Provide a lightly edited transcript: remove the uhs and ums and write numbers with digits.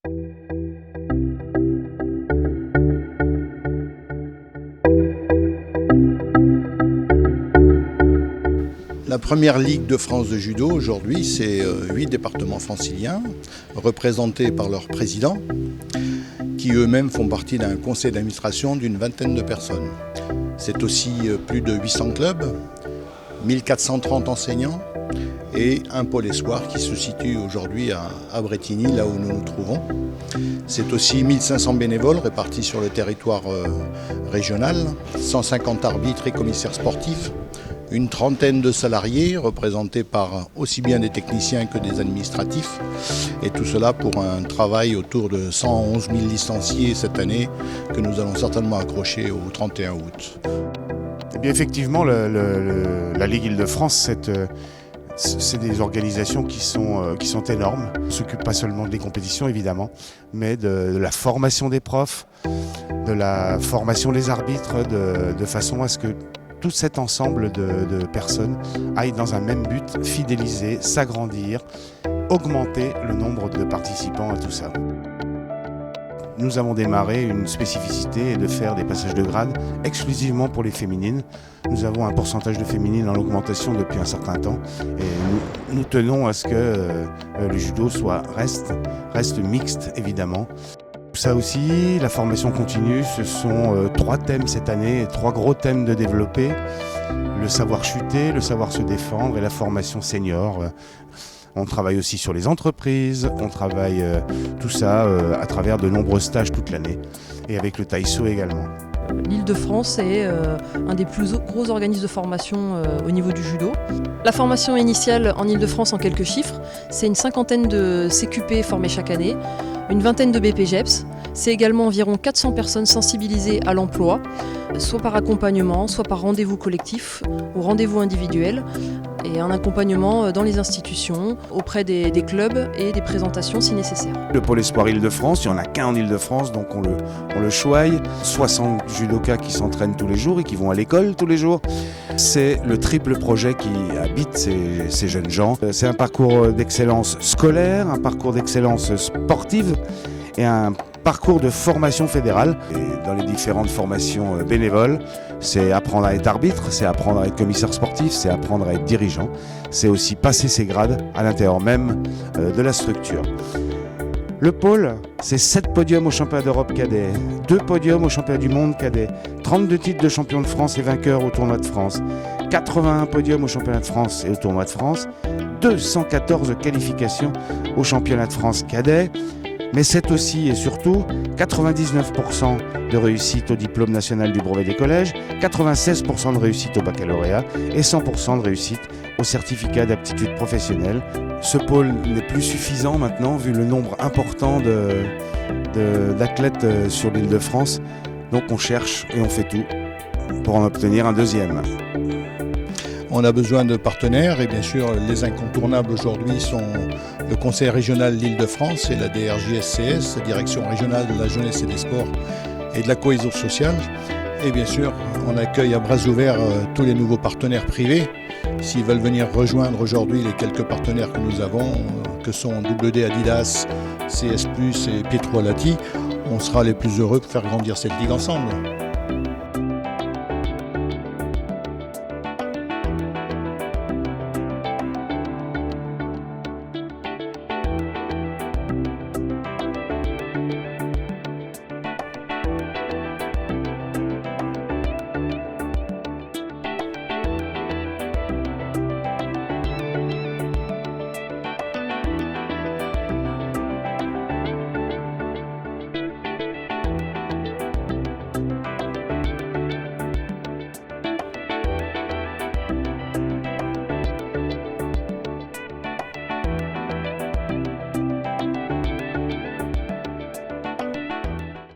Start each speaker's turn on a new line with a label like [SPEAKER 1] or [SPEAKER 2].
[SPEAKER 1] La première Ligue de France de judo aujourd'hui, c'est 8 départements franciliens, représentés par leurs présidents, qui eux-mêmes font partie d'un conseil d'administration d'une vingtaine de personnes. C'est aussi plus de 800 clubs, 1430 enseignants et un pôle espoir qui se situe aujourd'hui à Brétigny, là où nous nous trouvons. C'est aussi 1500 bénévoles répartis sur le territoire régional, 150 arbitres et commissaires sportifs, une trentaine de salariés représentés par aussi bien des techniciens que des administratifs, et tout cela pour un travail autour de 111 000 licenciés cette année que nous allons certainement accrocher au 31 août.
[SPEAKER 2] Eh bien effectivement, la Ligue Île-de-France, c'est des organisations qui sont énormes. On ne s'occupe pas seulement des compétitions évidemment, mais de la formation des profs, de la formation des arbitres, de façon à ce que tout cet ensemble de personnes aillent dans un même but, fidéliser, s'agrandir, augmenter le nombre de participants à tout ça. Nous avons démarré une spécificité de faire des passages de grade exclusivement pour les féminines. Nous avons un pourcentage de féminines en augmentation depuis un certain temps et nous tenons à ce que le judo reste mixte évidemment. Ça aussi, la formation continue, ce sont 3 thèmes cette année, 3 gros thèmes de développer. Le savoir chuter, le savoir se défendre et la formation senior. On travaille aussi sur les entreprises, on travaille tout ça à travers de nombreux stages toute l'année et avec le Taïso également.
[SPEAKER 3] L'Île-de-France est un des plus gros organismes de formation au niveau du judo. La formation initiale en Île-de-France, en quelques chiffres, c'est une 50aine de CQP formés chaque année, une vingtaine de BPGEPS. C'est également environ 400 personnes sensibilisées à l'emploi, soit par accompagnement, soit par rendez-vous collectif ou rendez-vous individuel, et un accompagnement dans les institutions, auprès des clubs et des présentations si nécessaire.
[SPEAKER 2] Le pôle espoir Île-de-France, il n'y en a qu'un en Île-de-France, donc on le choigne. 60 judokas qui s'entraînent tous les jours et qui vont à l'école tous les jours. C'est le triple projet qui habite ces jeunes gens. C'est un parcours d'excellence scolaire, un parcours d'excellence sportive et un parcours de formation fédérale. Et dans les différentes formations bénévoles, c'est apprendre à être arbitre, c'est apprendre à être commissaire sportif, c'est apprendre à être dirigeant. C'est aussi passer ses grades à l'intérieur même de la structure. Le pôle, c'est 7 podiums au championnat d'Europe cadet, 2 podiums au championnat du monde cadet, 32 titres de champion de France et vainqueur au tournoi de France, 81 podiums au championnat de France et au tournoi de France, 214 qualifications au championnat de France cadet, mais c'est aussi et surtout 99% de réussite au diplôme national du brevet des collèges, 96% de réussite au baccalauréat et 100% de réussite au certificat d'aptitude professionnelle. Ce pôle n'est plus suffisant maintenant vu le nombre important d'athlètes sur l'Île-de-France, donc on cherche et on fait tout pour en obtenir un deuxième.
[SPEAKER 1] On a besoin de partenaires et bien sûr les incontournables aujourd'hui sont le Conseil régional de l'Île-de-France et la DRJSCS, la Direction régionale de la jeunesse et des sports et de la cohésion sociale. Et bien sûr, on accueille à bras ouverts tous les nouveaux partenaires privés. S'ils veulent venir rejoindre aujourd'hui les quelques partenaires que nous avons, que sont WD Adidas, CS+, et Pietro Alati, on sera les plus heureux pour faire grandir cette ligue ensemble.